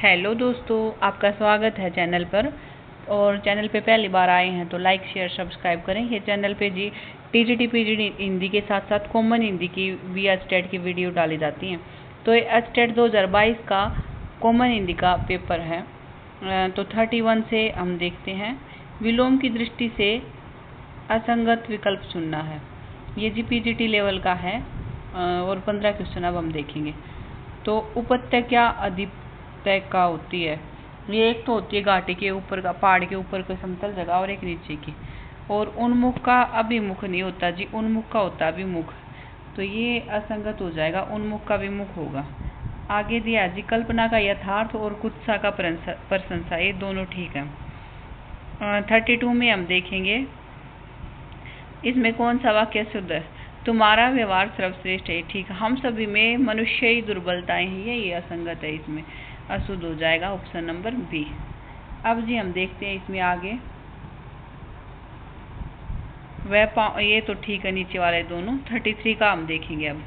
Hello दोस्तों, आपका स्वागत है चैनल पर। और चैनल पे पहली बार आए हैं तो लाइक शेयर सब्सक्राइब करें। ये चैनल पे जी टीजीटी पीजीटी हिंदी के साथ साथ कॉमन हिंदी की भी एचटेट की वीडियो डाली जाती हैं। तो ये एचटेट 2022 का कॉमन हिंदी का पेपर है। तो 31 से हम देखते हैं। विलोम की दृष्टि से असंगत विकल्प चुनना है। ये जी पीजीटी लेवल का है और 15 क्वेश्चन अब हम देखेंगे। तो उपत्यका अधिपत्यका होती है। ये एक तो होती है घाटी के ऊपर का, पहाड़ के ऊपर कोई समतल जगह, और एक नीचे की। और उन्मुख का अभिमुख नहीं होता जी, उन्मुख का होता है अभिमुख। तो ये असंगत हो जाएगा, उन्मुख का विमुख होगा। आगे दिया जी कल्पना का यथार्थ और कुत्सा का प्रशंसा, ये दोनों ठीक है। 32 में हम देखेंगे इसमें कौन सा वाक्य शुद्ध है। तुम्हारा व्यवहार सर्वश्रेष्ठ है, ठीक है। हम सभी में मनुष्य ही दुर्बलताएं हैं, ये असंगत है, इसमें अशुद्ध हो जाएगा ऑप्शन नंबर बी। अब जी हम देखते हैं इसमें आगे ये तो ठीक है, नीचे वाले दोनों। 33 का हम देखेंगे अब।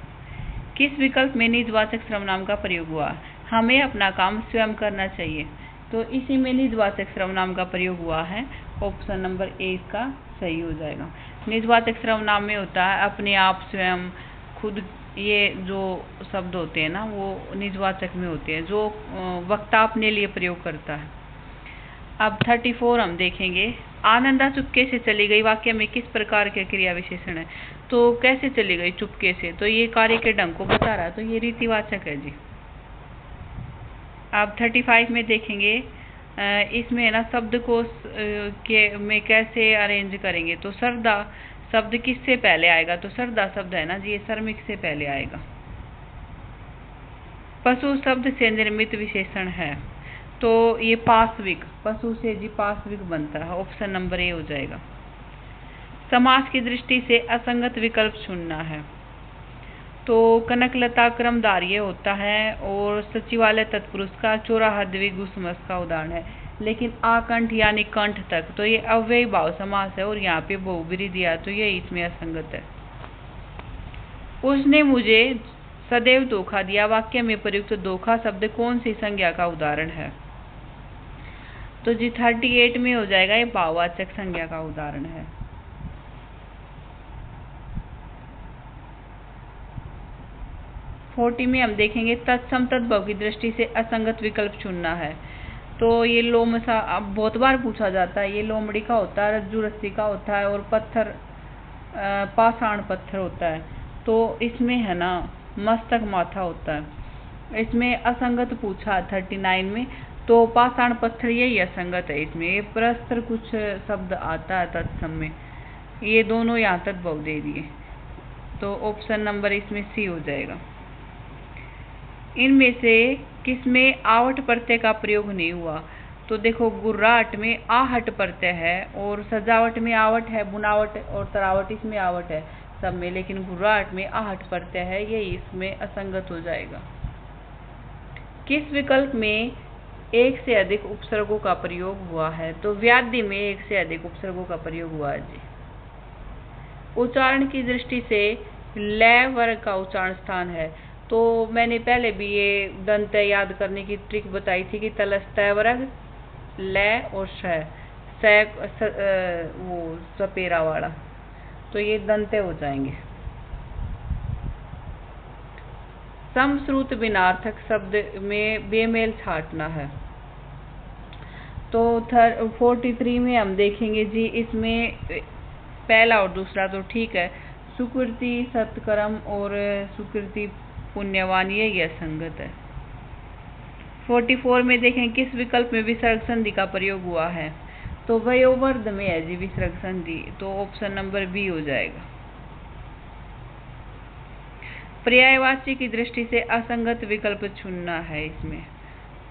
किस विकल्प में निजवाचक सर्वनाम का प्रयोग हुआ। हमें अपना काम स्वयं करना चाहिए, तो इसी में निजवाचक सर्वनाम का प्रयोग हुआ है। ऑप्शन नंबर ए इसका सही हो जाएगा। निजवाचक सर्वनाम में होता है अपने आप, स्वयं, खुद। ये जो शब्द होते हैं ना वो निजवाचक में होते हैं, जो वक्ता अपने लिए प्रयोग करता है। अब 34 हम देखेंगे। आनंदा चुपके से चली गई वाक्य में किस प्रकार के क्रिया विशेषण है। तो कैसे चली गई, चुपके से, तो ये कार्य के ढंग को बता रहा है, तो ये रीतिवाचक है जी। अब 35 में देखेंगे इसमें ना शब्द को में कैसे अरेंज करेंगे। तो सरदा शब्द किससे पहले आएगा, तो सरदा शब्द है ना जी, ये श्रमिक से पहले आएगा। पशु शब्द से निर्मित विशेषण है, तो ये पाश्विक, पशु से जी पाश्विक बनता है, ऑप्शन नंबर ए हो जाएगा। समास की दृष्टि से असंगत विकल्प चुनना है, तो कनकलता क्रमधार्य होता है और सचिवालय तत्पुरुष का चौराहा द्विगु का उदाहरण है। लेकिन आकंठ यानी कंठ तक, तो ये अव्ययी भाव समास है और यहाँ पे बहुब्रीहि दिया, तो ये इसमें असंगत है। उसने मुझे सदैव धोखा दिया वाक्य में प्रयुक्त धोखा शब्द कौन सी संज्ञा का उदाहरण है। तो जी 38 में हो जाएगा, ये भाववाचक संज्ञा का उदाहरण है। में हम देखेंगे तत्सम तद्भव की दृष्टि से असंगत विकल्प चुनना है, तो ये लोमसा अब बहुत बार पूछा जाता है। ये लोमड़ी का होता है, रज्जु रस्सी का होता है, और पत्थर पाषाण पत्थर होता है। तो इसमें है ना मस्तक माथा होता है। इसमें असंगत पूछा 39 में, तो पाषाण पत्थर यही असंगत है। इसमें ये परस्पर कुछ शब्द आता है तत्सम में, ये दोनों यहाँ तद्भव दे दिए, तो ऑप्शन नंबर इसमें सी हो जाएगा। इनमें से किसमें आवट प्रत्यय का प्रयोग नहीं हुआ। तो देखो गुर्राहट में आहट प्रत्यय है, और सजावट में आवट है, बुनावट और तरावट इसमें आवट है सब में, लेकिन गुर्राहट में आहट प्रत्यय है, ये इसमें असंगत हो जाएगा। किस विकल्प में एक से अधिक उपसर्गों का प्रयोग हुआ है। तो व्याधि में एक से अधिक उपसर्गों का प्रयोग हुआ है जी। उच्चारण की दृष्टि से लय वर्ग का उच्चारण स्थान है, तो मैंने पहले भी ये दंत याद करने की ट्रिक बताई थी कि तलस्तय वर्ग, लय और वो सपेरा वाला, तो ये दंते हो जाएंगे। समश्रुत बिनार्थक शब्द में बेमेल छाटना है, तो 43 में हम देखेंगे जी, इसमें पहला और दूसरा तो ठीक है। सुकृति सत्कर्म और सुकृति पुण्यवान, ये असंगत है। 44 में देखें किस विकल्प में विसर्ग संधि का प्रयोग हुआ है। तो वयोवर्ध में है जी विसर्ग संधि, तो ऑप्शन नंबर बी हो जाएगा। पर्यायवाची की दृष्टि से असंगत विकल्प चुनना है इसमें,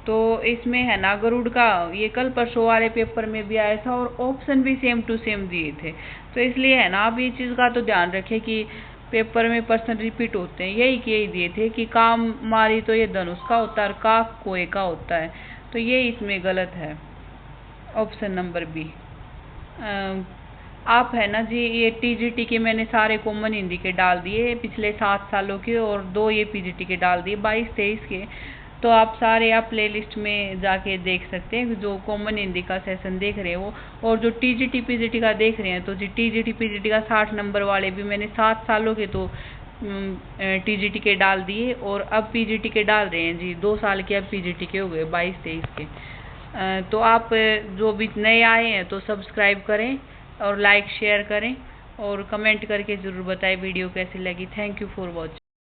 तो इसमें है ना गरुड़ का, ये कल परसों वाले पेपर में भी आया था और ऑप्शन भी सेम टू सेम दिए थे, तो इसलिए है ना आप ये चीज़ का तो ध्यान रखें कि पेपर में पर्सन रिपीट होते हैं। यही दिए थे कि काम मारी तो ये धनुष का होता है और काक कोए का होता है, तो ये इसमें गलत है, ऑप्शन नंबर बी। आप है ना जी ये टीजीटी के मैंने सारे कॉमन हिंदी के डाल दिए पिछले 7 सालों के, और 2 ये पीजीटी के डाल दिए 22-23 के। तो आप सारे आप प्लेलिस्ट में जाके देख सकते हैं, जो कॉमन हिंदी का सेशन देख रहे हैं वो, और जो टीजीटी पीजीटी का देख रहे हैं तो जी टीजीटी पीजीटी का 60 नंबर वाले भी मैंने 7 सालों के तो टीजीटी के डाल दिए, और अब पीजीटी के डाल रहे हैं जी, 2 साल के अब पीजीटी के हो गए, 22-23 के। तो आप जो भी नए आए हैं तो सब्सक्राइब करें और लाइक शेयर करें और कमेंट करके ज़रूर बताएं वीडियो कैसी लगी। Thank you for watching.